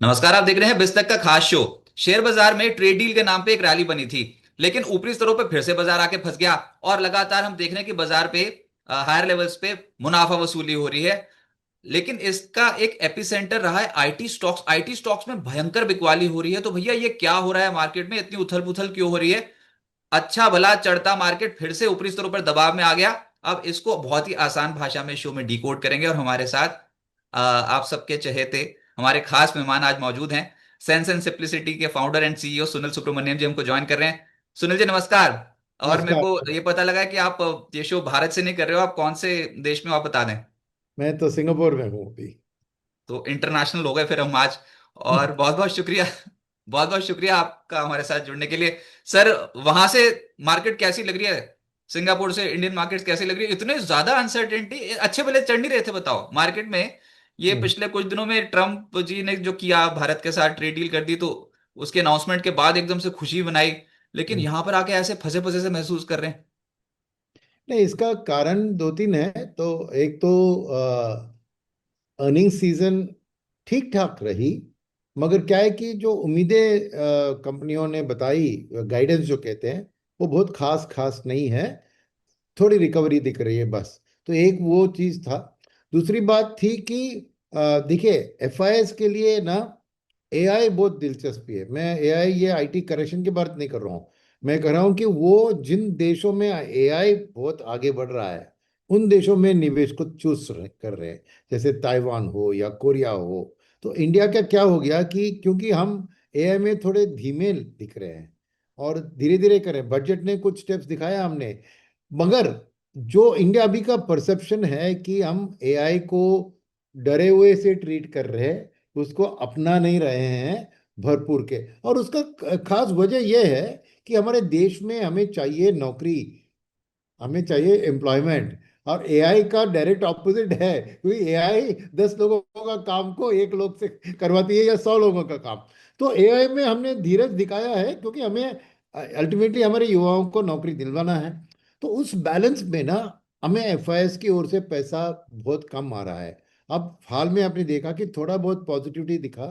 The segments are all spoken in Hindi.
नमस्कार। आप देख रहे हैं बिस्तक का खास शो। शेयर बाजार में ट्रेड डील के नाम पे एक रैली बनी थी, लेकिन ऊपरी स्तरों पे फिर से बाजार आके फंस गया। और लगातार हम देख रहे हैं कि बाजार पे हायर लेवल्स पे मुनाफा वसूली हो रही है। लेकिन इसका एक एपिसेंटर रहा है आईटी स्टॉक्स। आईटी स्टॉक्स में भयंकर बिकवाली हो रही है। तो भैया ये क्या हो रहा है मार्केट में, इतनी उथल पुथल क्यों हो रही है? अच्छा भला चढ़ता मार्केट फिर से ऊपरी स्तरों पर दबाव में आ गया। अब इसको बहुत ही आसान भाषा में शो में डिकोड करेंगे, और हमारे साथ आप सबके चहेते हमारे खास मेहमान आज मौजूद हैं। सेंस एंड सिंप्लिसिटी के founder and CEO Sunil Subramaniam ji हमको ज्वाइन कर रहे हैं। सुनील जी नमस्कार। और मेरे को नमस्कार। ये पता लगा है कि आप ये शो भारत से नहीं कर रहे हो, आप कौन से देश में हो, आप बता दें। मैं तो सिंगापुर में हूँ अभी। तो इंटरनेशनल हो गए फिर हम आज। और बहुत बहुत शुक्रिया, बहुत बहुत शुक्रिया आपका हमारे साथ जुड़ने के लिए। सर, वहां से मार्केट कैसी लग रही है? सिंगापुर से इंडियन मार्केट कैसी लग रही है? इतने ज्यादा अनसर्टेनिटी, अच्छे भले चढ़ नहीं रहे थे बताओ मार्केट में। ये हम्म, पिछले कुछ दिनों में ट्रम्प जी ने जो किया, भारत के साथ ट्रेड डील कर दी, तो उसके अनाउंसमेंट के बाद एकदम से खुशी बनाई। लेकिन हम्म। यहां पर आके ऐसे फंसे फंसे से महसूस कर रहे हैं। नहीं, इसका कारण दो तीन है। तो एक तो अर्निंग सीजन ठीक ठाक रही, मगर क्या है कि जो उम्मीदें कंपनियों ने बताई, गाइडेंस जो कहते हैं, वो बहुत खास खास नहीं है। थोड़ी रिकवरी दिख रही है बस। तो एक वो चीज था। दूसरी बात थी कि देखिए, एफआईएस के लिए ना एआई बहुत दिलचस्पी है। मैं एआई, ये आईटी करेक्शन की बात नहीं कर रहा हूँ। मैं कह रहा हूँ कि वो जिन देशों में एआई बहुत आगे बढ़ रहा है, उन देशों में निवेश को कर रहे हैं, जैसे ताइवान हो या कोरिया हो। तो इंडिया का क्या हो गया कि क्योंकि हम एआई में थोड़े धीमे दिख रहे हैं और धीरे धीरे करें, बजट ने कुछ स्टेप्स दिखाया हमने, मगर जो इंडिया अभी का परसेप्शन है कि हम एआई को डरे हुए से ट्रीट कर रहे हैं, उसको अपना नहीं रहे हैं भरपूर के। और उसका खास वजह यह है कि हमारे देश में हमें चाहिए नौकरी, हमें चाहिए एम्प्लॉयमेंट। और एआई का डायरेक्ट ऑपोजिट है, क्योंकि एआई 10 लोगों का काम को एक लोग से करवाती है या 100 लोगों का काम। तो एआई में हमने धीरज दिखाया है, क्योंकि हमें अल्टीमेटली हमारे युवाओं को नौकरी दिलवाना है। तो उस बैलेंस में ना, हमें एफआईएस की ओर से पैसा बहुत कम आ रहा है। अब हाल में आपने देखा कि थोड़ा बहुत पॉजिटिविटी दिखा,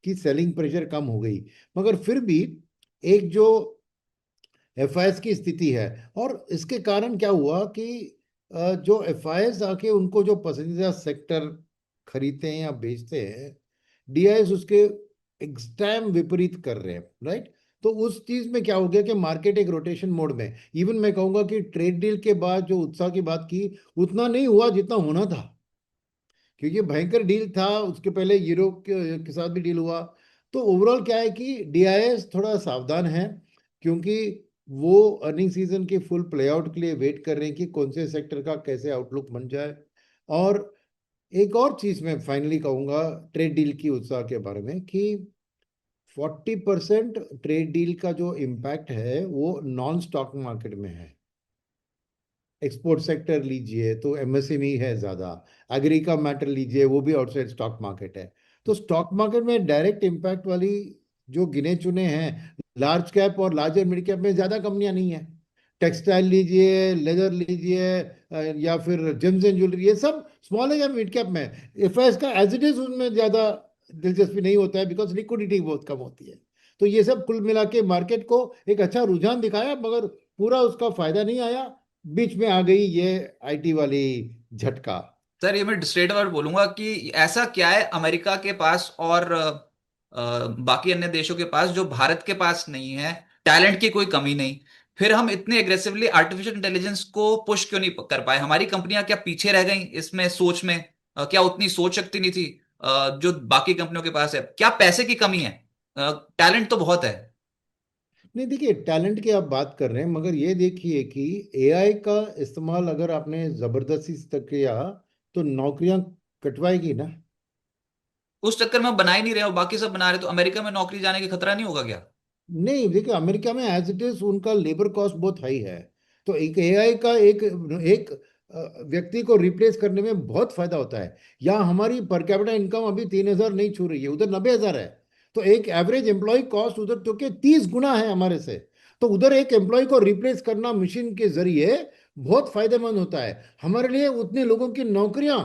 कि सेलिंग प्रेशर कम हो गई, मगर फिर भी एक जो एफआईएस की स्थिति है। और इसके कारण क्या हुआ कि जो एफआईएस आके उनको जो पसंदीदा सेक्टर खरीदते हैं या बेचते हैं, डीआईएस उसके एक्सट्रीम विपरीत कर रहे हैं, राइट। तो उस चीज में क्या हो गया कि मार्केट एक रोटेशन मोड में। इवन मैं कहूंगा कि ट्रेड डील के बाद जो उत्साह की बात की, उतना नहीं हुआ जितना होना था, क्योंकि भयंकर डील था। उसके पहले यूरोप के साथ भी डील हुआ। तो ओवरऑल क्या है कि डीआईएस थोड़ा सावधान है, क्योंकि वो अर्निंग सीजन के फुल प्ले आउट के लिए वेट कर रहे हैं कि कौन से सेक्टर का कैसे आउटलुक बन जाए। और एक और चीज मैं फाइनली कहूंगा ट्रेड डील की उत्साह के बारे में, कि 40% ट्रेड डील का जो इम्पैक्ट है वो नॉन स्टॉक मार्केट में है। एक्सपोर्ट सेक्टर लीजिए तो एमएसएमई है ज्यादा, एग्री का मैटर लीजिए वो भी आउटसाइड स्टॉक मार्केट है। तो स्टॉक मार्केट में डायरेक्ट इम्पैक्ट वाली जो गिने चुने हैं, लार्ज कैप और लार्जर मिड कैप में ज्यादा कंपनियां नहीं है। टेक्सटाइल लीजिए, लेदर लीजिए, या फिर जेम्स एंड ज्वेलरी, ये सब स्मॉल है या मिड कैप में। एफआईएस का एज इट इज उसमें ज्यादा दिलचस्पी नहीं होता है, बिकॉज लिक्विडिटी बहुत कम होती है। तो ये सब कुल मिला के मार्केट को एक अच्छा रुझान दिखाया, मगर पूरा उसका फायदा नहीं आया। बीच में आ गई ये आईटी वाली झटका। सर, ये मैं स्ट्रेट अवर बोलूंगा कि ऐसा क्या है अमेरिका के पास और बाकी अन्य देशों के पास जो भारत के पास नहीं है? टैलेंट की कोई कमी नहीं। फिर हम इतने एग्रेसिवली आर्टिफिशियल इंटेलिजेंस को पुश क्यों नहीं कर पाए? हमारी कंपनियां क्या पीछे रह गई इसमें सोच में? क्या उतनी सोच शक्ति नहीं थी जो बाकी कंपनियों के पास है? क्या पैसे की कमी है? टैलेंट तो बहुत है। नहीं, देखिए, टैलेंट की आप बात कर रहे हैं, मगर ये देखिए कि एआई का इस्तेमाल अगर आपने जबरदस्ती तक किया, तो नौकरियां कटवाएगी ना। उस चक्कर में हम बना ही नहीं रहे हो, बाकी सब बना रहे, तो अमेरिका में नौकरी जाने की खतरा नहीं होगा क्या? नहीं, देखिए, अमेरिका में एज इट इज उनका लेबर कॉस्ट बहुत हाई है। तो एक एआई का एक एक व्यक्ति को रिप्लेस करने में बहुत फायदा होता है। यहाँ हमारी पर कैपिटा इनकम अभी 3,000 नहीं छू रही है, उधर 90,000 है। तो एक एवरेज एम्प्लॉय कॉस्ट उधर तो के 30 गुना है हमारे से। तो उधर एक एम्प्लॉय को रिप्लेस करना मशीन के जरिए बहुत फायदेमंद होता है। हमारे लिए उतने लोगों की नौकरियां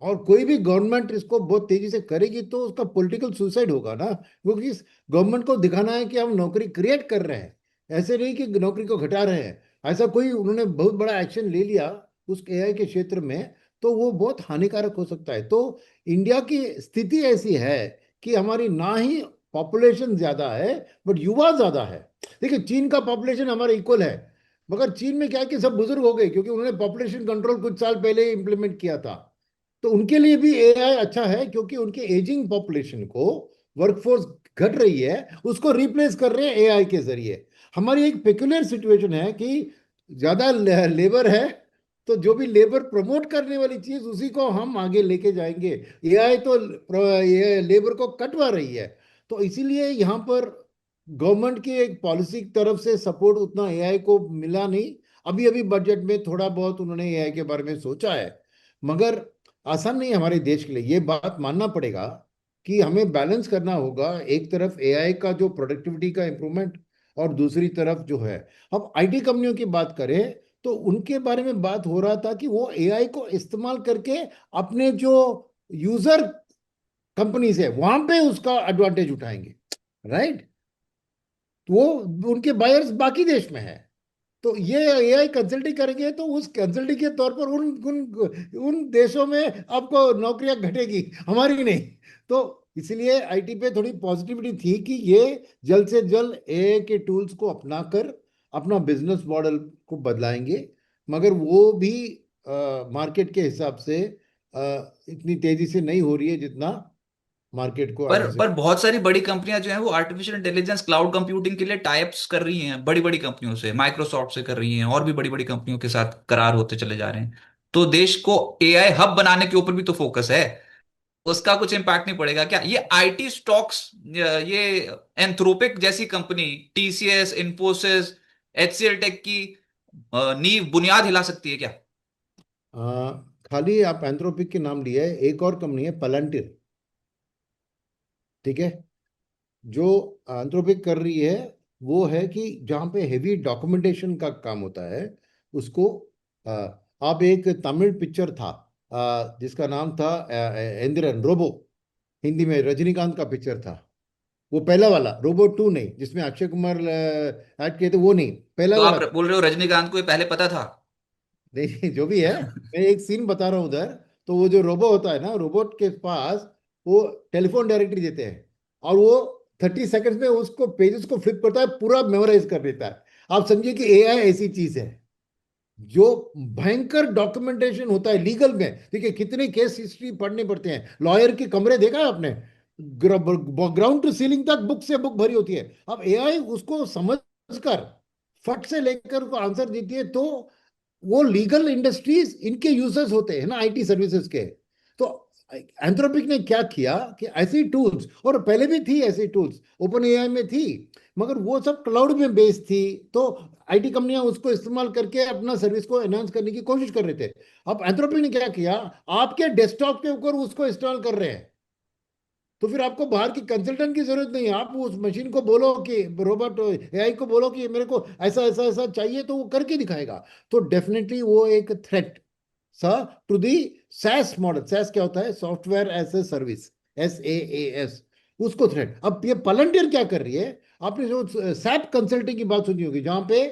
और कोई भी गवर्नमेंट इसको बहुत तेजी से करेगी तो उसका पॉलिटिकल सुसाइड होगा ना, क्योंकि गवर्नमेंट को दिखाना है कि हम नौकरी क्रिएट कर रहे हैं, ऐसे नहीं कि नौकरी को घटा रहे हैं। ऐसा कोई उन्होंने बहुत बड़ा एक्शन ले लिया उस एआई के क्षेत्र में, तो वो बहुत हानिकारक हो सकता है। तो इंडिया की स्थिति ऐसी है कि हमारी ना ही पॉपुलेशन ज्यादा है, बट युवा ज्यादा है। देखिए चीन का पॉपुलेशन हमारा इक्वल है, मगर चीन में क्या है कि सब बुजुर्ग हो गए, क्योंकि उन्होंने पॉपुलेशन कंट्रोल कुछ साल पहले इंप्लीमेंट किया था। तो उनके लिए भी एआई अच्छा है, क्योंकि उनके एजिंग पॉपुलेशन को, वर्कफोर्स घट रही है, उसको रिप्लेस कर रहे हैं एआई के जरिए। हमारी एक पेक्युलर सिचुएशन है कि ज्यादा लेबर है, तो जो भी लेबर प्रमोट करने वाली चीज उसी को हम आगे लेके जाएंगे। एआई तो लेबर को कटवा रही है। तो इसीलिए यहाँ पर गवर्नमेंट की एक पॉलिसी की तरफ से सपोर्ट उतना एआई को मिला नहीं। अभी अभी बजट में थोड़ा बहुत उन्होंने एआई के बारे में सोचा है, मगर आसान नहीं है हमारे देश के लिए। ये बात मानना पड़ेगा कि हमें बैलेंस करना होगा, एक तरफ एआई का जो प्रोडक्टिविटी का इम्प्रूवमेंट, और दूसरी तरफ जो है, अब आईटी कंपनियों की बात करें तो उनके बारे में बात हो रहा था कि वो एआई को इस्तेमाल करके अपने जो यूजर कंपनीज है वहां पे उसका एडवांटेज उठाएंगे, राइट। तो वो उनके बायर्स बाकी देश में है, तो ये एआई कंसल्टिंग करेंगे तो उस कंसल्टिंग के तौर पर उन उन उन देशों में आपको नौकरियां घटेगी, हमारी नहीं। तो इसलिए आईटी पे थोड़ी पॉजिटिविटी थी कि ये जल्द से जल्द एआई के टूल्स को अपनाकर अपना बिजनेस मॉडल को बदलाएंगे। मगर वो भी मार्केट के हिसाब से इतनी तेजी से नहीं हो रही है जितना मार्केट को पर आवश्यक। पर बहुत सारी बड़ी कंपनियां जो हैं वो आर्टिफिशियल इंटेलिजेंस क्लाउड कंप्यूटिंग के लिए टाइप्स कर रही हैं, बड़ी बड़ी कंपनियों से, माइक्रोसॉफ्ट से कर रही हैं, और भी बड़ी बड़ी कंपनियों के साथ करार होते चले जा रहे हैं। तो देश को एआई हब बनाने के ऊपर भी तो फोकस है। उसका कुछ इम्पैक्ट नहीं पड़ेगा क्या? ये आईटी स्टॉक्स, ये एंथ्रोपिक जैसी company, TCS, Infosys, HCL tech की नींव बुनियाद हिला सकती है क्या? खाली आप एंथ्रोपिक के नाम लिया है, एक और कंपनी है पलंटिर, ठीक है, जो एंथ्रोपिक कर रही है वो है कि जहाँ पे हेवी डॉक्यूमेंटेशन का काम होता है उसको, आ, आप एक तमिल पिक्चर था जिसका नाम था एंद्रन रोबो, हिंदी में रजनीकांत का पिक्चर था, वो पहला वाला रोबो टू नहीं, जिसमें अक्षय कुमार एक्ट किए थे, वो नहीं, पहला तो वाला। आप बोल रहे हो रजनीकांत को ये पहले पता था? नहीं, जो भी है, मैं एक सीन बता रहा हूँ उधर। तो वो जो रोबो होता है ना, रोबोट के पास वो टेलीफोन डायरेक्टरी देते हैं, और वो 30 सेकंड्स में उसको पेजेस को फ्लिप करता है, पूरा मेमोराइज कर देता है। आप समझिए कि एआई ऐसी चीज है जो भयंकर डॉक्यूमेंटेशन होता है लीगल में। देखिए कितने केस हिस्ट्री पढ़ने पड़ते हैं, लॉयर के कमरे देखा है आपने, ग्राउंड टू सीलिंग तक बुक से बुक भरी होती है। अब एआई उसको समझकर फट से लेकर को आंसर देती है। तो वो लीगल इंडस्ट्रीज इनके यूजर्स होते हैं ना, आईटी सर्विसेज के। तो एंथ्रोपिक ने क्या किया कि ऐसी टूल्स, और पहले भी थी ऐसी टूल्स, ओपन एआई में थी, मगर वो सब क्लाउड में बेस्ड थी। तो आईटी कंपनियां उसको इस्तेमाल करके अपना सर्विस को एनहांस करने की कोशिश कर रहे थे। अब एंथ्रोपिक ने क्या किया, आपके डेस्कटॉप के ऊपर उसको इंस्टॉल कर रहे हैं। तो फिर आपको बाहर की कंसल्टेंट की जरूरत नहीं है, आप उस मशीन को बोलो कि रोबोट एआई को बोलो कि मेरे को ऐसा ऐसा ऐसा चाहिए, तो वो करके दिखाएगा। तो डेफिनेटली वो एक थ्रेट सा to the SaaS model. SaaS क्या होता है, software as a service, SaaS, उसको थ्रेट। अब ये पलंटियर क्या कर रही है, आपने जो सैप कंसल्टिंग की बात सुनी होगी, जहां पे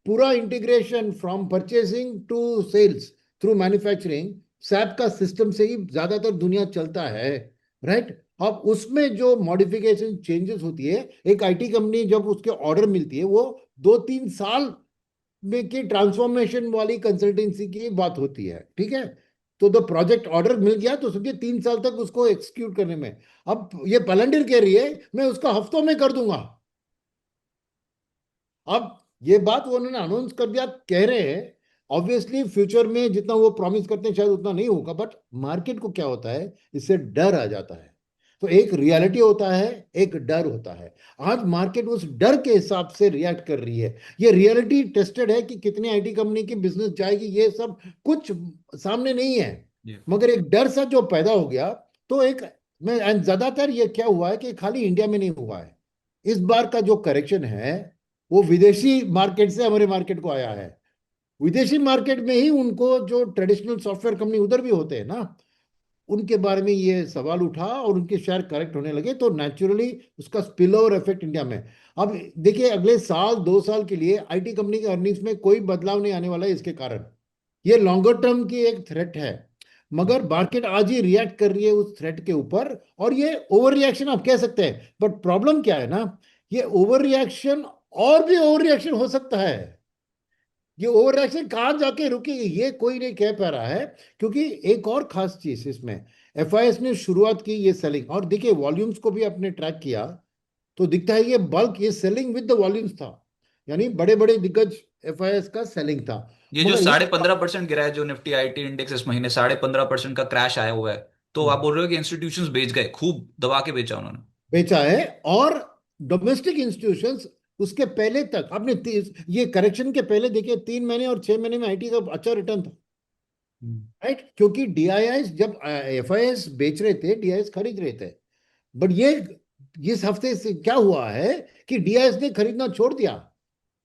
पूरा integration from purchasing to sales through manufacturing, SAP का सिस्टम से ही ज्यादातर दुनिया चलता है, राइट। अब उसमें जो मॉडिफिकेशन चेंजेस होती है, एक आईटी कंपनी जब उसके ऑर्डर मिलती है, वो 2-3 साल में की ट्रांसफॉर्मेशन वाली कंसल्टेंसी की बात होती है, ठीक है। तो द प्रोजेक्ट ऑर्डर मिल गया तो समझिए 3 साल तक उसको एक्सिक्यूट करने में। अब ये पलंडिर कह रही है मैं उसका हफ्तों में कर दूंगा। अब ये बात वो उन्होंने अनाउंस कर दिया, कह रहे हैं। ऑब्वियसली फ्यूचर में जितना वो प्रॉमिस करते हैं शायद उतना नहीं होगा, बट मार्केट को क्या होता है, इससे डर आ जाता है। तो एक रियलिटी होता है, एक डर होता है। आज मार्केट उस डर के हिसाब से रिएक्ट कर रही है। ये रियलिटी टेस्टेड है कि कितनी आईटी कंपनी की बिजनेस जाएगी, ये सब कुछ सामने नहीं है। जी। मगर एक डर सा जो पैदा हो गया, तो एक, मैं and ज्यादातर ये क्या हुआ है कि खाली इंडिया में नहीं हुआ है। इस बार का जो करेक्शन है वो विदेशी मार्केट से हमारे मार्केट को आया है। विदेशी मार्केट में ही उनको जो ट्रेडिशनल सॉफ्टवेयर कंपनी उधर भी होते हैं ना, उनके बारे में ये सवाल उठा और उनके शेयर करेक्ट होने लगे, तो नेचुरली उसका स्पिल ओवर इफेक्ट इंडिया में। अब देखिए, अगले साल 2 साल के लिए आईटी कंपनी के अर्निंग्स में कोई बदलाव नहीं आने वाला है इसके कारण। ये लॉन्गर टर्म की एक थ्रेट है, मगर मार्केट आज ही रिएक्ट कर रही है उस थ्रेट के ऊपर, और ये ओवर रिएक्शन आप कह सकते हैं। बट प्रॉब्लम क्या है ना, ये ओवर रिएक्शन और भी ओवर रिएक्शन हो सकता है। ये ओवर रिएक्शन कहाँ जाके रुकेगी ये कोई नहीं कह पा रहा है, क्योंकि एक और खास चीज इसमें, एफआईएस ने शुरुआत की ये सेलिंग, और देखिए वॉल्यूम्स को भी आपने ट्रैक किया तो दिखता है ये बल्क, ये सेलिंग विद द वॉल्यूम्स था, यानी बड़े बड़े दिग्गज एफआईएस का सेलिंग था। ये जो मगर साढ़े एक पंद्रह परसेंट गिरा है जो निफ्टी आईटी इंडेक्स इस महीने, 15.5% का क्रैश आया हुआ है, तो आप बोल रहे हो कि इंस्टीट्यूशंस बेच गए, खूब दबा के बेचा उन्होंने। बेचा है, और डोमेस्टिक इंस्टीट्यूशंस उसके पहले तक आपने ये करेक्शन के पहले देखिए 3 महीने और 6 महीने में आईटी का अच्छा रिटर्न था, राइट? क्योंकि डीआईआईस जब एफआईएस बेच रहे थे, डीआईएस खरीद रहे थे। बट ये इस हफ्ते से क्या हुआ है कि डीआईएस ने खरीदना छोड़ दिया।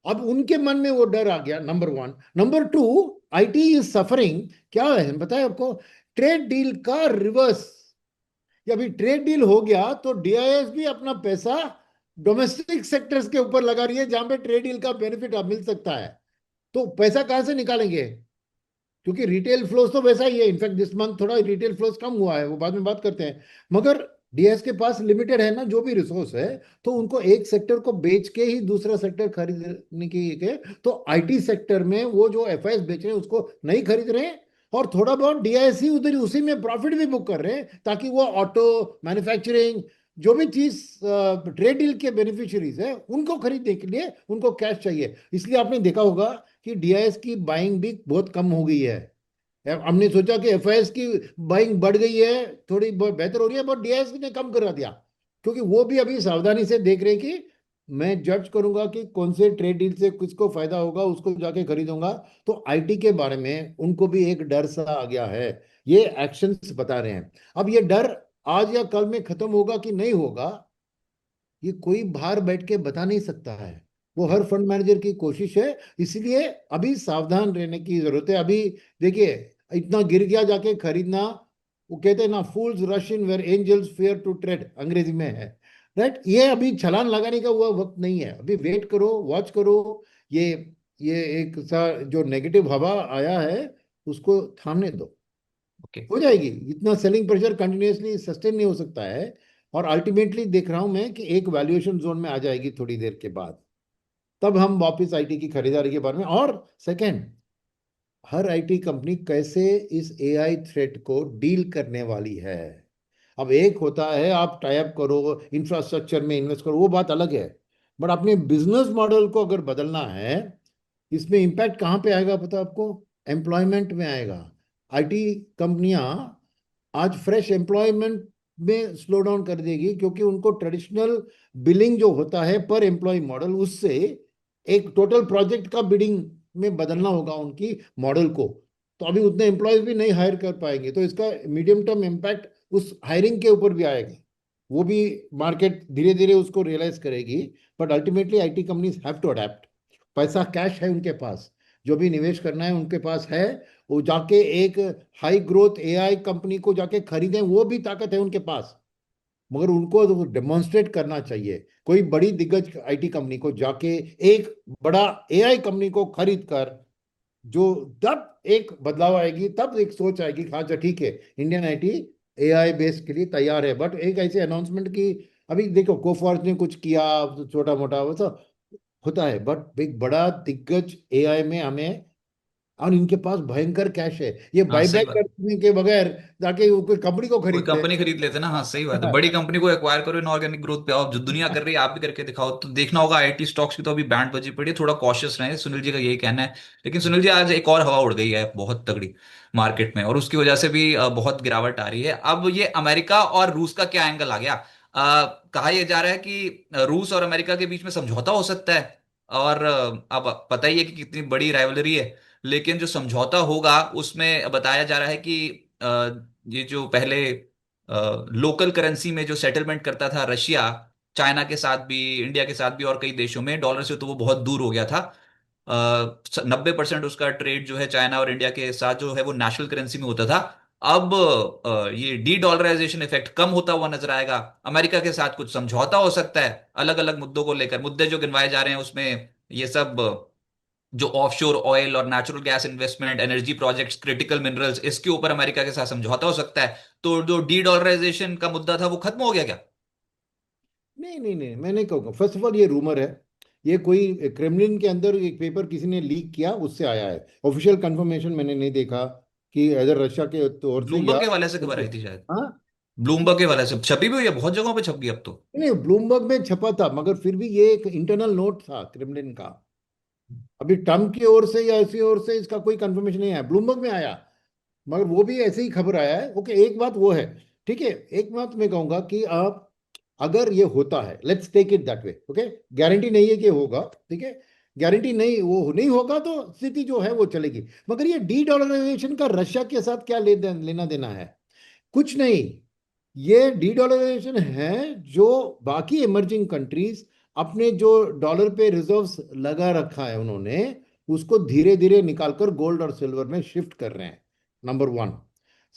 अब उनके मन में वो डर आ गया, number one. Number two, IT is suffering, क्या है बताए आपको, ट्रेड डील का रिवर्स। कि अभी ट्रेड डील हो गया तो डीआईएस भी अपना पैसा डोमेस्टिक सेक्टर्स के ऊपर लगा रही है, जहां पे ट्रेड डील का बेनिफिट अब मिल सकता है। तो पैसा कहां से निकालेंगे, क्योंकि रिटेल फ्लोज तो वैसा ही है। इनफैक्ट दिस मंथ थोड़ा रिटेल फ्लोज कम हुआ है, वो बाद में बात करते हैं। मगर डीएस के पास लिमिटेड है ना जो भी रिसोर्स है, तो उनको एक सेक्टर को बेच के ही दूसरा सेक्टर खरीदने की के, तो आईटी सेक्टर में वो जो एफआईएस बेच रहे हैं उसको नहीं खरीद रहे हैं, और थोड़ा बहुत डीआईएस ही उधर उसी में प्रॉफिट भी बुक कर रहे हैं, ताकि वो ऑटो, मैन्युफैक्चरिंग, जो भी चीज ट्रेड डील के बेनिफिशियरीज है उनको खरीदने के लिए उनको कैश चाहिए। इसलिए आपने देखा होगा कि डीआईएस की बाइंग भी बहुत कम हो गई है। हमने सोचा कि एफआईएस की बाइंग बढ़ गई है, थोड़ी बहुत बेहतर हो रही है, बट डीआईएस ने कम करा दिया, क्योंकि वो भी अभी सावधानी से देख रहे हैं कि मैं जज करूंगा कि कौन से ट्रेड डील से किसको फायदा होगा, उसको जाके खरीदूंगा। तो आईटी के बारे में उनको भी एक डर सा आ गया है, ये एक्शंस बता रहे हैं। अब ये डर आज या कल में खत्म होगा कि नहीं होगा, ये कोई बाहर बैठ के बता नहीं सकता है। वो हर फंड मैनेजर की कोशिश है, इसलिए अभी सावधान रहने की जरूरत है। अभी देखिए, इतना गिर गया जाके खरीदना, वो कहते हैं ना, fools rush in where angels fear to tread, अंग्रेजी में है, राइट? ये अभी छलांग लगाने का हुआ वक्त नहीं है, अभी वेट करो, वॉच करो। ये ये एक सा जो नेगेटिव हवा आया है उसको थामने दो, ओके। हो जाएगी। इतना सेलिंग प्रेशर कंटिन्यूअसली सस्टेन नहीं हो सकता है, और अल्टीमेटली देख रहा हूं मैं कि एक वैल्यूएशन जोन में आ जाएगी थोड़ी देर के बाद, तब हम वापस आईटी की खरीदारी के बारे में। और सेकंड, हर आईटी कंपनी कैसे इस एआई थ्रेट को डील करने वाली है। अब एक होता है आप टाई अप करो, इंफ्रास्ट्रक्चर में इन्वेस्ट करो, वो बात अलग है। बट अपने बिजनेस मॉडल को अगर बदलना है, इसमें इम्पैक्ट कहाँ पे आएगा पता है आपको? एम्प्लॉयमेंट में आएगा। आईटी कंपनियां आज फ्रेश एम्प्लॉयमेंट में स्लो डाउन कर देगी, क्योंकि उनको ट्रेडिशनल बिलिंग जो होता है पर एम्प्लॉय मॉडल, उससे एक टोटल प्रोजेक्ट का बिडिंग में बदलना होगा उनकी मॉडल को। तो अभी उतने एम्प्लॉयज भी नहीं हायर कर पाएंगे, तो इसका मीडियम टर्म इम्पैक्ट उस हायरिंग के ऊपर भी आएगा। वो भी मार्केट धीरे धीरे उसको रियलाइज करेगी। But ultimately IT companies have to adapt. पैसा कैश है उनके पास, जो भी निवेश करना है उनके पास है, वो जाके एक हाई ग्रोथ एआई कंपनी को जाके खरीदें, वो भी ताकत है उनके पास। मगर उनको डेमोन्स्ट्रेट करना चाहिए, कोई बड़ी दिग्गज आईटी कंपनी को जाके एक बड़ा एआई कंपनी को खरीद कर, जो तब एक बदलाव आएगी, तब एक सोच आएगी, हाँ अच्छा ठीक है, इंडियन आईटी एआई बेस के लिए तैयार है। बट एक ऐसे अनाउंसमेंट की, अभी देखो कोफॉर्ज ने कुछ किया छोटा मोटा वो सब होता है, बट एक बड़ा दिग्गज एआई में हमें, और इनके पास भयंकर कैश है, ये हाँ सही बायबैक बात। करने के बगैर जाके वो कोई कंपनी को कोई खरीद ले। कंपनी खरीद लेते ना, हाँ सही बात है, बड़ी कंपनी को एक्वायर करो, इनऑर्गेनिक ग्रोथ पे आओ, जो दुनिया कर रही है आप भी करके दिखाओ। तो देखना होगा आईटी स्टॉक्स की तो अभी बैंड बजी पड़ी है, थोड़ा कॉशियस रहे, सुनील जी का यही कहना है। लेकिन सुनील जी, आज एक और हवा उड़ गई है बहुत तगड़ी मार्केट में, और उसकी वजह से भी बहुत गिरावट आ रही है। अब ये अमेरिका और रूस का क्या एंगल आ गया? कहा यह जा रहा है कि रूस और अमेरिका के बीच में समझौता हो सकता है, और अब पता ही है कि कितनी बड़ी राइवलरी है। लेकिन जो समझौता होगा उसमें बताया जा रहा है कि ये जो पहले लोकल करेंसी में जो सेटलमेंट करता था रशिया, चाइना के साथ भी, इंडिया के साथ भी, और कई देशों में, डॉलर से तो वो बहुत दूर हो गया था। 90% उसका ट्रेड जो है चाइना और इंडिया के साथ जो है वो नेशनल करेंसी में होता था। अब ये डी डॉलराइजेशन इफेक्ट कम होता हुआ नजर आएगा। अमेरिका के साथ कुछ समझौता हो सकता है अलग अलग मुद्दों को लेकर। मुद्दे जो गिनवाए जा रहे हैं उसमें ये सब जो ऑफशोर ऑयल और natural gas investment, energy projects, critical minerals, इसके ऊपर अमेरिका के साथ समझौता हो सकता है। तो जो डी डॉलराइजेशन का मुद्दा था वो खत्म हो गया क्या? नहीं नहीं नहीं, मैं नहीं कहूँगा। फर्स्ट ऑफ ऑल ये रूमर है, ये कोई क्रेमलिन के अंदर एक पेपर किसी ने लीक किया उससे आया है। ऑफिशियल कंफर्मेशन मैंने नहीं देखा कि इधर रशिया के तौर से या ब्लूमबर्ग के हवाले से खबर आई थी शायद। हाँ। ब्लूमबर्ग के हवाले से छपी भी हुई है, बहुत जगहों पे छप गई अब तो। नहीं, ब्लूमबर्ग में छपा था, मगर फिर भी ये एक इंटरनल नोट था क्रेमलिन का। अभी ट्रम्प की ओर से या ऐसी ओर से इसका कोई कंफर्मेशन नहीं आया, ब्लूमबर्ग में आया, मगर वो भी ऐसे ही खबर आया है। ओके, एक बात वो है, ठीक है। एक बात मैं कहूंगा कि आप, अगर ये होता है, let's take it that way, okay, guarantee नहीं है कि होगा, ठीक है, गारंटी नहीं, वो नहीं होगा तो स्थिति जो है वो चलेगी। मगर ये डी डॉलराइजेशन का रशिया के साथ क्या लेना देना है? कुछ नहीं। ये डी डॉलराइजेशन है जो बाकी इमर्जिंग कंट्रीज अपने जो डॉलर पे रिजर्व्स लगा रखा है उन्होंने, उसको धीरे धीरे निकालकर गोल्ड और सिल्वर में शिफ्ट कर रहे हैं, नंबर वन।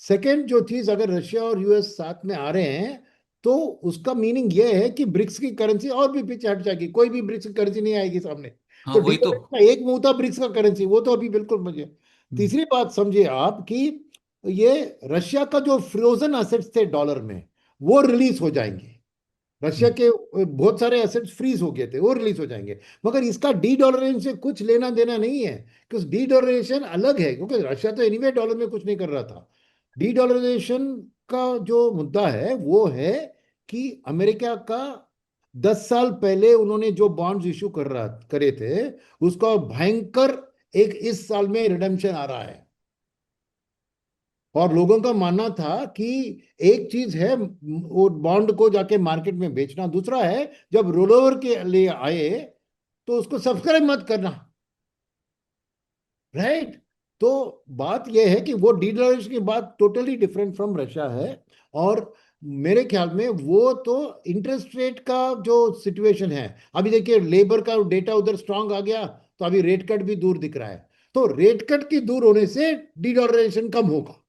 सेकेंड जो चीज, अगर रशिया और यूएस साथ में आ रहे हैं तो उसका मीनिंग ये है कि ब्रिक्स की करेंसी और भी पीछे हट जाएगी, कोई भी ब्रिक्स की करेंसी नहीं आएगी सामने। हाँ तो वही तो। का एक मुंह था ब्रिक्स का करेंसी, वो तो अभी बिल्कुल मुझे। तीसरी बात समझिए आप कि ये रशिया का जो फ्रोजन असेट्स थे डॉलर में, वो रिलीज हो जाएंगे। रशिया के बहुत सारे एसेट्स फ्रीज हो गए थे, वो रिलीज हो जाएंगे। मगर इसका डी डॉलरेशन से कुछ लेना देना नहीं है, क्योंकि डी डॉलरेशन अलग है, क्योंकि रशिया तो एनीवे डॉलर में कुछ नहीं कर रहा था। डी डॉलरेशन का जो मुद्दा है वो है कि अमेरिका का 10 साल पहले उन्होंने जो बॉन्ड्स इशू करे थे, उसका भयंकर एक इस साल में रिडेम्पशन आ रहा है। और लोगों का मानना था कि एक चीज है वो बॉन्ड को जाके मार्केट में बेचना, दूसरा है जब रोल ओवर के लिए आए तो उसको सब्सक्राइब मत करना, राइट। तो बात यह है कि वो डीडॉलराइजेशन की बात टोटली डिफरेंट फ्रॉम रशिया है। और मेरे ख्याल में वो तो इंटरेस्ट रेट का जो सिचुएशन है, अभी देखिए लेबर का डेटा उधर स्ट्रांग आ गया, तो अभी रेट कट भी दूर दिख रहा है। तो रेट कट की दूर होने से डीडॉलराइजेशन कम होगा,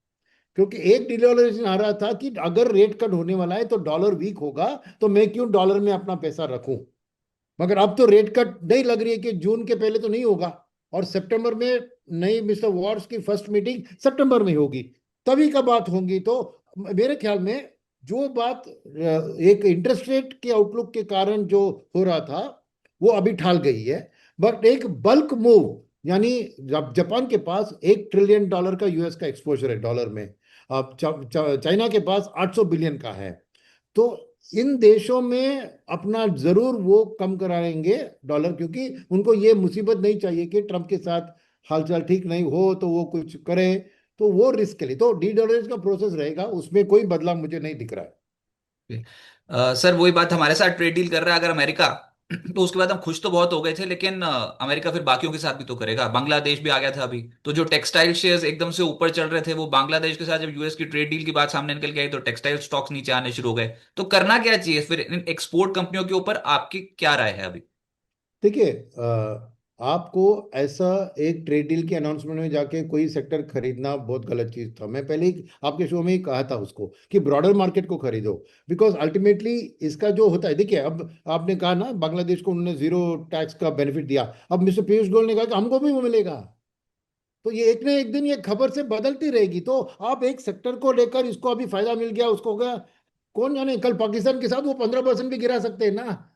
क्योंकि एक डीडॉलराइजेशन आ रहा था कि अगर रेट कट होने वाला है तो डॉलर वीक होगा, तो मैं क्यों डॉलर में अपना पैसा रखूं। मगर अब तो रेट कट नहीं लग रही है कि जून के पहले तो नहीं होगा, और सितंबर में नई मिस्टर वॉर्स की फर्स्ट मीटिंग सितंबर में होगी, तभी का बात होगी। तो मेरे ख्याल में जो बात एक इंटरेस्ट रेट के आउटलुक के कारण जो हो रहा था वो अभी ठाल गई है। बट एक बल्क मूव, यानी जब जापान के पास $1 ट्रिलियन का यूएस का एक्सपोजर है डॉलर में, अब चाइना के पास 800 बिलियन का है, तो इन देशों में अपना जरूर वो कम कराएंगे डॉलर, क्योंकि उनको ये मुसीबत नहीं चाहिए कि ट्रम्प के साथ हालचाल ठीक नहीं हो तो वो कुछ करे। तो वो रिस्क के लिए तो डी डॉलराइज का प्रोसेस रहेगा, उसमें कोई बदलाव मुझे नहीं दिख रहा है। सर वही बात, हमारे साथ ट्रेड डील कर रहा है अगर अमेरिका, तो उसके बाद हम खुश तो बहुत हो गए थे, लेकिन अमेरिका फिर बाकियों के साथ भी तो करेगा। बांग्लादेश भी आ गया था अभी, तो जो टेक्सटाइल शेयर्स एकदम से ऊपर चल रहे थे वो बांग्लादेश के साथ जब यूएस की ट्रेड डील की बात सामने निकल के आई तो टेक्सटाइल स्टॉक्स नीचे आने शुरू हो गए। तो करना क्या चाहिए फिर इन एक्सपोर्ट कंपनियों के ऊपर, आपकी क्या राय है अभी? देखिए, आपको ऐसा एक ट्रेड डील के अनाउंसमेंट में जाके कोई सेक्टर खरीदना बहुत गलत चीज था। मैं पहले ही आपके शो में ही कहा था उसको कि ब्रॉडर मार्केट को खरीदो, बिकॉज अल्टीमेटली इसका जो होता है, देखिए अब आपने कहा ना बांग्लादेश को उन्होंने जीरो टैक्स का बेनिफिट दिया, अब मिस्टर पीयूष गोयल ने कहा कि हमको भी वो मिलेगा। तो ये एक ना एक दिन ये खबर से बदलती रहेगी। तो आप एक सेक्टर को लेकर इसको अभी फायदा मिल गया, उसको हो गया, कौन जाने कल पाकिस्तान के साथ वो 15% भी गिरा सकते हैं ना।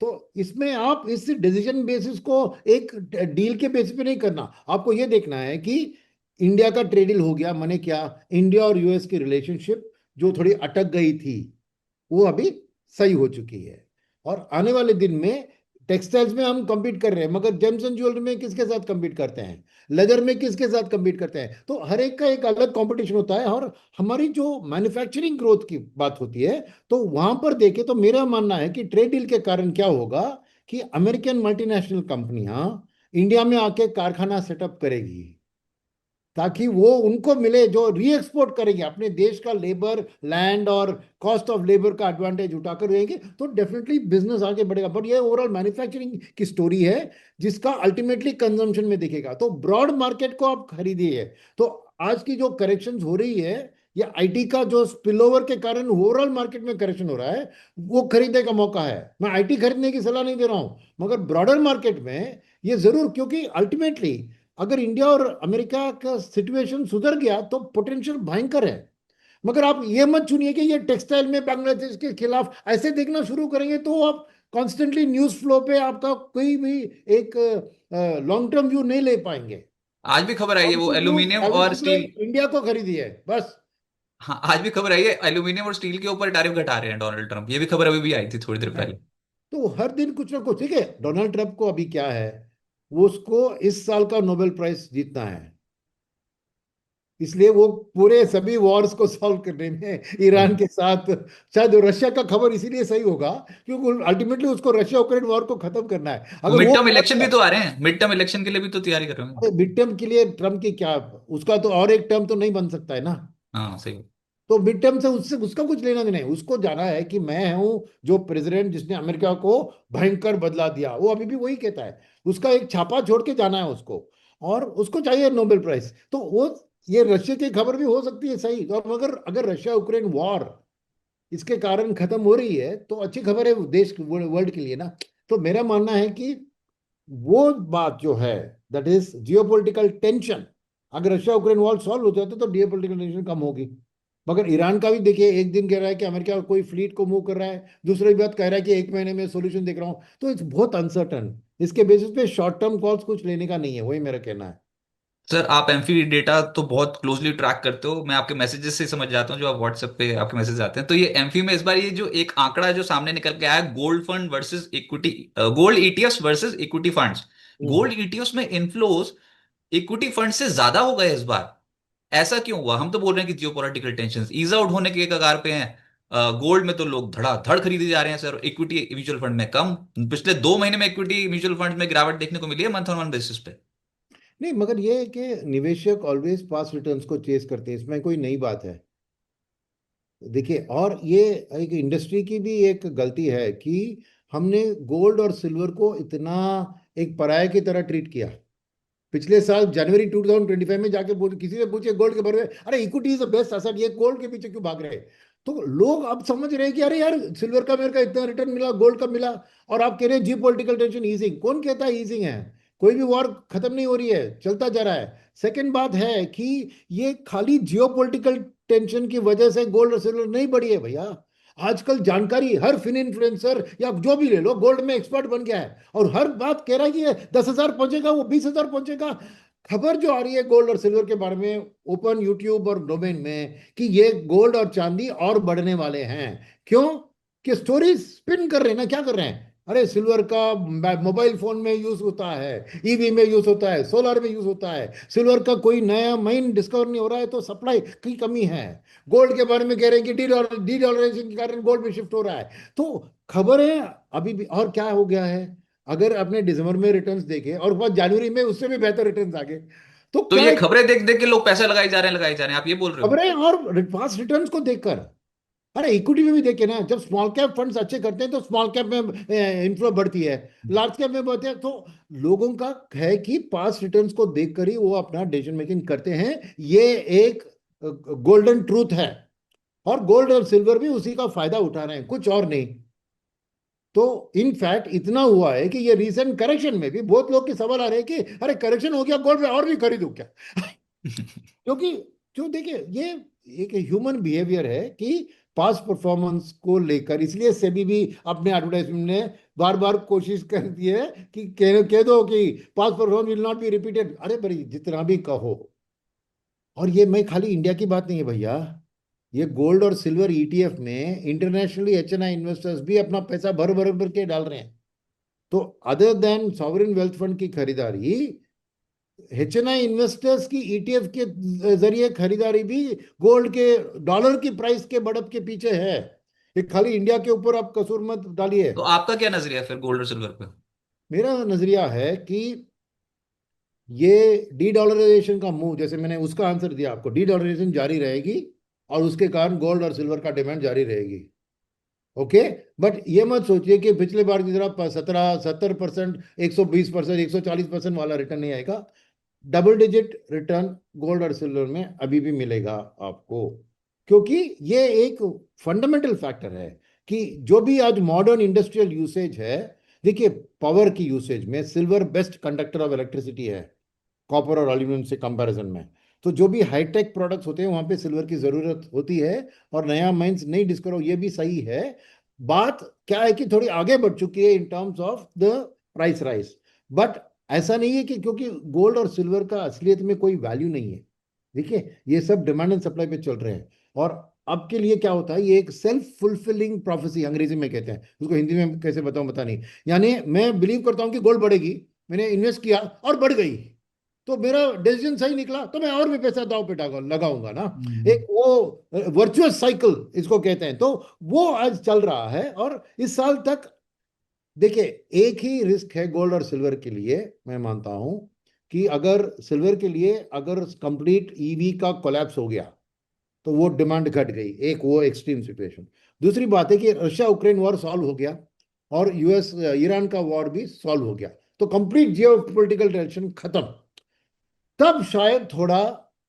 तो इसमें आप इस डिसीजन बेसिस को एक डील के बेसिस पे नहीं करना, आपको ये देखना है कि इंडिया का ट्रेड डील हो गया, माने क्या, इंडिया और यूएस की रिलेशनशिप जो थोड़ी अटक गई थी वो अभी सही हो चुकी है। और आने वाले दिन में टेक्सटाइल्स में हम compete कर रहे हैं, मगर जेम्स एंड ज्वेलरी में किसके साथ compete करते हैं, लेदर में किसके साथ compete करते हैं, तो हर एक का एक अलग कंपटीशन होता है। और हमारी जो मैन्युफैक्चरिंग ग्रोथ की बात होती है, तो वहां पर देखे तो मेरा मानना है कि ट्रेड डील के कारण क्या होगा कि अमेरिकन मल्टीनेशनल कंपनियां इंडिया में आके कारखाना सेटअप करेगी, ताकि वो उनको मिले जो री एक्सपोर्ट करेंगे, अपने देश का लेबर, लैंड और कॉस्ट ऑफ लेबर का एडवांटेज उठाकर रहेंगे, तो डेफिनेटली बिजनेस आगे बढ़ेगा। बट ये ओवरऑल मैन्युफैक्चरिंग की स्टोरी है जिसका अल्टीमेटली कंजम्पशन में दिखेगा। तो ब्रॉड मार्केट को आप खरीदिए। तो आज की जो करेक्शंस हो रही है ये आईटी का जो स्पिलओवर के कारण ओवरऑल मार्केट में करेक्शन हो रहा है, वो खरीदने का मौका है। मैं आईटी खरीदने की सलाह नहीं दे रहा हूं, मगर ब्रॉडर मार्केट में ये जरूर, क्योंकि अल्टीमेटली अगर इंडिया और अमेरिका का सिचुएशन सुधर गया तो पोटेंशियल भयंकर है। मगर आप ये मत चुनिए कि ये टेक्सटाइल में बांग्लादेश के खिलाफ ऐसे देखना शुरू करेंगे तो आप कॉन्स्टेंटली न्यूज फ्लो पे आपका कोई भी एक लॉन्ग टर्म व्यू नहीं ले पाएंगे। आज भी खबर आई है वो पॉजिटिव व्यू एल्यूमिनियम एज और स्टील। इंडिया को खरीदी है बस। हाँ, आज भी खबर आई है एल्यूमिनियम और स्टील के ऊपर टैरिफ घटा रहे हैं डोनाल्ड ट्रंप। ये भी खबर अभी भी आई थी थोड़ी देर पहले। तो हर दिन कुछ ना कुछ, ठीक है, डोनाल्ड ट्रंप को अभी क्या है, वो उसको इस साल का नोबेल प्राइज जीतना है, इसलिए वो पूरे सभी वॉर्स को सॉल्व करने में ईरान के साथ, शायद रशिया का खबर इसीलिए सही होगा क्योंकि अल्टीमेटली उसको रशिया यूक्रेन वॉर को खत्म करना है। वो अगर मिड वो टर्म कर इलेक्शन भी दिया, तो आ रहे हैं, मिड टर्म इलेक्शन के लिए भी तो तैयारी कर रहे होंगे। अरे मिड टर्म के लिए ट्रम्प की क्या, उसका तो और एक टर्म तो नहीं बन सकता है ना। हाँ सही। तो मिड टर्म से उससे उसका कुछ लेना देना है, उसको जाना है कि मैं हूं जो प्रेसिडेंट जिसने अमेरिका को भयंकर बदला दिया, वो अभी भी वही कहता है। उसका एक छापा छोड़ के जाना है उसको, और उसको चाहिए नोबेल प्राइज। तो वो, ये रशिया की खबर भी हो सकती है सही, और मगर अगर रशिया यूक्रेन वॉर इसके कारण खत्म हो रही है तो अच्छी खबर है देश वर्ल्ड के लिए ना। तो मेरा मानना है कि वो बात जो है, दैट इज जियोपॉलिटिकल टेंशन, अगर रशिया यूक्रेन वॉर सॉल्व हो जाता तो जियोपॉलिटिकल टेंशन कम होगी। मगर ईरान का भी देखिए, एक दिन कह रहा है कि अमेरिका कोई फ्लीट को मूव कर रहा है, दूसरी बात कह रहा है कि एक महीने में सॉल्यूशन देख रहा हूं। तो इट्स बहुत अनसर्टन, इसके बेसिस पे शॉर्ट टर्म कॉल्स कुछ लेने का नहीं है, वही मेरा कहना है। सर, आप एमफी डेटा तो बहुत क्लोजली ट्रैक करते हो, मैं आपके मैसेजेस से समझ जाता हूँ जो आप व्हाट्सएप पे आपके मैसेज आते हैं। तो ये एमफी में इस बार ये जो एक आंकड़ा जो सामने निकल के आया, gold fund versus equity, gold ETFs versus equity funds. Hmm. Gold ETFs में इनफ्लोज इक्विटी फंड से ज्यादा हो गए इस बार। ऐसा क्यों हुआ? हम तो बोल रहे हैं कि जियोपॉलिटिकल टेंशन ईज आउट होने के कगार पे हैं। गोल्ड में तो लोग धड़ाधड़ खरीदे जा रहे हैं सर, इक्विटी म्यूचुअल फंड में कम। पिछले 2 महीने में इक्विटी म्यूचुअल फंड में गिरावट देखने को मिली है मंथ ऑन मंथ बेसिस पे। नहीं, मगर ये है कि निवेशक ऑलवेज पास रिटर्न्स को चेस करते हैं, इसमें कोई नई बात है। देखिए, और ये एक इंडस्ट्री की भी एक गलती है कि हमने गोल्ड और सिल्वर को इतना एक पराये की तरह ट्रीट किया। पिछले साल जनवरी 2025 में जाके किसी से पूछे गोल्ड के बारे में, अरे equity is the best asset, ये गोल्ड के पीछे क्यों भाग रहे हैं? तो लोग अब समझ रहे हैं कि अरे यार, सिल्वर का मेरे का इतना रिटर्न मिला, गोल्ड का मिला, और आप कह रहे हैं जी पॉलिटिकल टेंशन ईजिंग। कौन कहता है ईजिंग है? कोई भी वॉर खत्म नहीं हो रही है, चलता जा रहा है। सेकेंड बात है कि ये खाली जियो पॉलिटिकल टेंशन की वजह से गोल्ड और सिल्वर नहीं बढ़ी है भैया। आजकल जानकारी हर फिन इन्फ्लुएंसर या जो भी ले लो गोल्ड में एक्सपर्ट बन गया है, और हर बात कह रहा है कि ये 10,000 पहुंचेगा, वो 20,000 पहुंचेगा। खबर जो आ रही है गोल्ड और सिल्वर के बारे में ओपन यूट्यूब और डोमेन में, कि ये गोल्ड और चांदी और बढ़ने वाले हैं। क्यों? कि स्टोरी स्पिन कर रहे हैं ना, क्या कर रहे हैं? अरे सिल्वर का मोबाइल फोन में यूज होता है, ईवी में यूज होता है, सोलर में यूज होता है। सिल्वर का कोई नया माइन डिस्कवर नहीं हो रहा है तो सप्लाई की कमी है। गोल्ड के बारे में कह रहे हैं कि डी डॉलराइजेशन के कारण गोल्ड में शिफ्ट हो रहा है। तो खबरें अभी भी, और क्या हो गया है, अगर आपने दिसंबर में रिटर्न्स देखे और बाद जनवरी में उससे भी बेहतर रिटर्न्स आ गए। तो तो क्या ये है, खबरें देख देख के लोग पैसे लगाए जा रहे हैं, लगाए जा रहे हैं, आप ये बोल रहे हो? खबरें और पास्ट रिटर्न्स को देखकर। अरे इक्विटी में भी देखे ना, जब स्मॉल कैप फंड्स अच्छे करते हैं तो स्मॉल कैप में इन्फ्लो बढ़ती है, लार्ज कैप में बढ़ती है। तो लोगों का है कि पास्ट रिटर्न्स को देखकर ही वो अपना डिसीजन मेकिंग करते हैं। ये एक गोल्डन ट्रूथ है, और गोल्ड और सिल्वर भी उसी का फायदा उठा रहे हैं, कुछ और नहीं। तो इनफैक्ट इतना हुआ है कि ये रिसेंट करेक्शन में भी बहुत लोग के सवाल आ रहे हैं कि अरे करेक्शन हो गया गोल्ड में, और भी खरीदूं क्या? क्योंकि जो देखिए, ये एक ह्यूमन बिहेवियर है कि पास्ट परफॉर्मेंस को लेकर, इसलिए सेबी भी अपने एडवर्टाइजमेंट में बार बार कोशिश करती है कि कह दो कि past performance will not be repeated. अरे भाई जितना भी कहो, और ये मैं खाली इंडिया की बात नहीं है भैया, ये गोल्ड और सिल्वर ईटीएफ में इंटरनेशनली एचएनआई इन्वेस्टर्स भी अपना पैसा भर भर भर के डाल रहे हैं। तो other than sovereign wealth fund की खरीदारी, एचएनआई इन्वेस्टर्स की ईटीएफ के जरिए खरीदारी भी गोल्ड के, डॉलर की प्राइस के बढ़त के पीछे है। ये खाली इंडिया के ऊपर आप कसूर मत डालिए। तो आपका क्या नजरिया है फिर गोल्ड और सिल्वर पे? मेरा नजरिया है कि ये डी डॉलराइजेशन का मूव, जैसे मैंने उसका आंसर दिया आपको, डी डॉलराइजेशन जारी रहेगी, और उसके कारण गोल्ड और सिल्वर का डिमांड जारी रहेगी। ओके। बट ये मत सोचिए कि पिछले बार की तरह 70% 120% 140% वाला रिटर्न नहीं आएगा। डबल डिजिट रिटर्न गोल्ड और सिल्वर में अभी भी मिलेगा आपको। क्योंकि ये एक फंडामेंटल फैक्टर है कि जो भी आज मॉडर्न इंडस्ट्रियल यूसेज है, देखिए पावर की यूसेज में silver best conductor of electricity है कॉपर और एल्यूमिनियम से कंपैरिजन में। तो जो भी हाईटेक प्रोडक्ट्स होते हैं वहां पे सिल्वर की जरूरत होती है, और नया माइंस नहीं डिस्कवर हो, ये भी सही है। बात क्या है कि थोड़ी आगे बढ़ चुकी है in terms of the price rise. But ऐसा नहीं है कि क्योंकि गोल्ड और सिल्वर का असलियत में कोई वैल्यू नहीं है। देखिए ये सब डिमांड एंड सप्लाई पे चल रहे हैं। और अब के लिए क्या होता है, ये एक सेल्फ फुलफिलिंग प्रोफेसी अंग्रेजी में कहते हैं उसको, हिंदी में कैसे बताऊं पता नहीं। यानी मैं बिलीव करता हूं कि गोल्ड बढ़ेगी, मैंने इन्वेस्ट किया और बढ़ गई, तो मेरा डिसीजन सही निकला, तो मैं और भी पैसा दाव पे लगाऊंगा ना। हम्म। एक वो वर्चुअस साइकिल इसको कहते हैं, तो वो आज चल रहा है। और इस साल तक देखिए एक ही रिस्क है गोल्ड और सिल्वर के लिए, मैं मानता हूं कि अगर सिल्वर के लिए अगर कंप्लीट ईवी का कोलैप्स हो गया तो वो डिमांड घट गई, एक वो एक्सट्रीम सिचुएशन। दूसरी बात है कि रशिया उक्रेन वॉर सॉल्व हो गया और यूएस ईरान का वॉर भी सॉल्व हो गया, तो कंप्लीट जियो पोलिटिकल टेंशन खत्म। तब शायद थोड़ा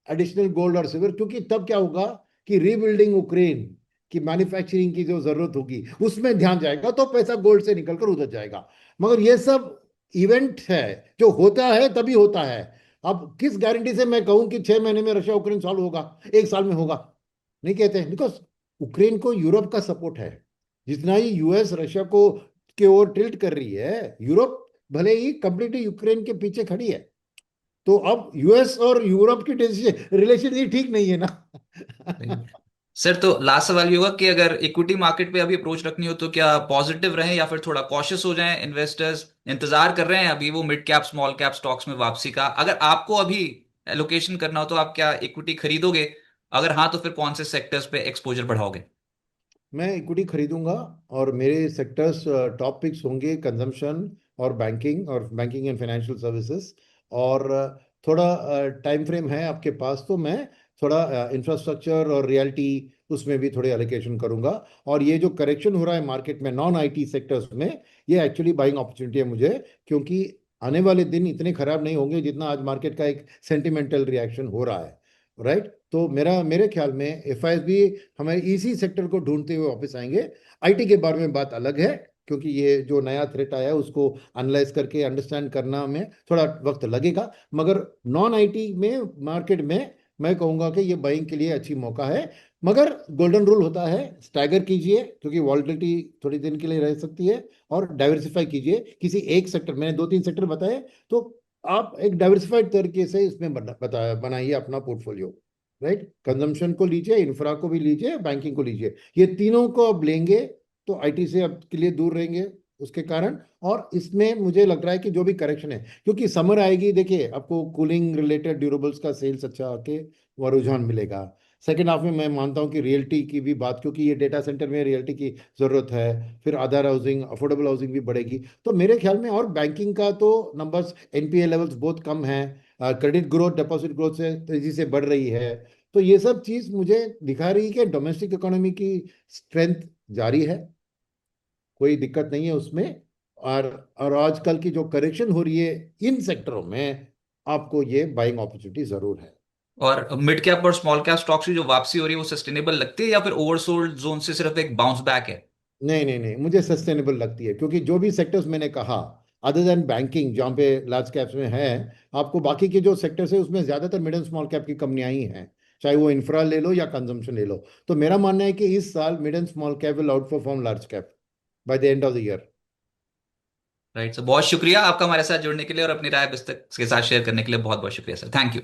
एडिशनल गोल्ड और सिल्वर, क्योंकि तब क्या होगा कि रीबिल्डिंग यूक्रेन की मैन्युफैक्चरिंग की जो जरूरत होगी उसमें ध्यान जाएगा, तो पैसा गोल्ड से निकलकर उधर जाएगा। मगर ये सब इवेंट है, जो होता है तभी होता है। अब किस गारंटी से मैं कहूं कि 6 महीने में रशिया उक्रेन सॉल्व होगा, एक साल में होगा? नहीं कहते हैं, बिकॉज उक्रेन को यूरोप का सपोर्ट है। जितना ही यूएस रशिया को के ओर टिल्ट कर रही है, यूरोप भले ही कंप्लीटली यूक्रेन के पीछे खड़ी है। तो अब यूएस और यूरोप की रिलेशन ही ठीक नहीं है ना। सर, तो लास्ट सवाल ये होगा कि अगर इक्विटी मार्केट पे अभी अप्रोच रखनी हो तो क्या पॉजिटिव रहें या फिर थोड़ा कॉशियस हो जाएं? इन्वेस्टर्स इंतजार कर रहे हैं अभी वो mid cap small cap stocks में वापसी का। अगर आपको अभी एलोकेशन करना हो तो आप क्या इक्विटी खरीदोगे? अगर हाँ तो फिर कौन से सेक्टर्स पे एक्सपोजर बढ़ाओगे? मैं इक्विटी खरीदूंगा, और मेरे सेक्टर्स टॉप पिक्स होंगे कंजम्पशन और बैंकिंग एंड फाइनेंशियल सर्विसेज। और थोड़ा टाइम फ्रेम है आपके पास तो मैं थोड़ा इंफ्रास्ट्रक्चर और रियल्टी उसमें भी थोड़े एलोकेशन करूंगा। और ये जो करेक्शन हो रहा है मार्केट में नॉन आईटी सेक्टर्स में, ये एक्चुअली बाइंग अपॉर्चुनिटी है मुझे, क्योंकि आने वाले दिन इतने खराब नहीं होंगे जितना आज मार्केट का एक सेंटिमेंटल रिएक्शन हो रहा है। राइट, तो मेरे ख्याल में एफआईएसबी हमारे इसी सेक्टर को ढूंढते हुए वापस आएंगे। आईटी के बारे में बात अलग है, क्योंकि ये जो नया थ्रेट आया है उसको एनालाइज करके अंडरस्टैंड करना में थोड़ा वक्त लगेगा। मगर नॉन आईटी में मार्केट में मैं कहूंगा कि ये बाइंग के लिए अच्छी मौका है। मगर गोल्डन रूल होता है, स्टैगर कीजिए क्योंकि वॉलिटिलिटी थोड़ी दिन के लिए रह सकती है, और डाइवर्सिफाई कीजिए किसी एक सेक्टर, मैंने 2-3 सेक्टर बताए, तो आप एक डाइवर्सिफाइड तरीके से इसमें बनाइए अपना पोर्टफोलियो। राइट, कंजम्पशन को लीजिए, इंफ्रा को भी लीजिए, बैंकिंग को लीजिए, ये तीनों को अब लेंगे तो आईटी से अब के लिए दूर रहेंगे उसके कारण। और इसमें मुझे लग रहा है कि जो भी करेक्शन है, क्योंकि समर आएगी, देखिए आपको कूलिंग रिलेटेड ड्यूरेबल्स का सेल्स अच्छा आके वह रुझान मिलेगा। सेकेंड हाफ में मैं मानता हूं कि रियल्टी की भी बात, क्योंकि ये डेटा सेंटर में रियल्टी की जरूरत है, फिर आधार हाउसिंग अफोर्डेबल हाउसिंग भी बढ़ेगी। तो मेरे ख्याल में, और बैंकिंग का तो नंबर्स एनपीए लेवल्स बहुत कम हैं, क्रेडिट ग्रोथ डिपॉजिट ग्रोथ से तेजी से बढ़ रही है। तो ये सब चीज मुझे दिखा रही है कि डोमेस्टिक इकोनॉमी की स्ट्रेंथ जारी है, कोई दिक्कत नहीं है उसमें। और और आजकल की जो करेक्शन हो रही है इन सेक्टरों में, आपको ये बाइंग अपॉर्चुनिटी जरूर है। और मिड कैप और स्मॉल कैप स्टॉक्स की जो वापसी हो रही है वो सस्टेनेबल लगती है या फिर ओवरसोल्ड जोन से सिर्फ एक बाउंस बैक है? नहीं नहीं नहीं, मुझे सस्टेनेबल लगती है, क्योंकि जो भी सेक्टर्स मैंने कहा, अदर देन बैंकिंग जहाँ पे लार्ज कैप्स में है, आपको बाकी के जो सेक्टर्स है उसमें ज्यादातर मिड एंड स्मॉल कैप की कंपनियां ही हैं, चाहे वो इंफ्रा ले लो या कंजम्पशन ले लो। तो मेरा मानना है कि इस साल mid and small cap will out perform large cap by the end of the year. Right, sir बहुत शुक्रिया आपका हमारे साथ जुड़ने के लिए और अपनी राय पुस्तक के साथ शेयर करने के लिए। बहुत बहुत शुक्रिया सर, थैंक यू।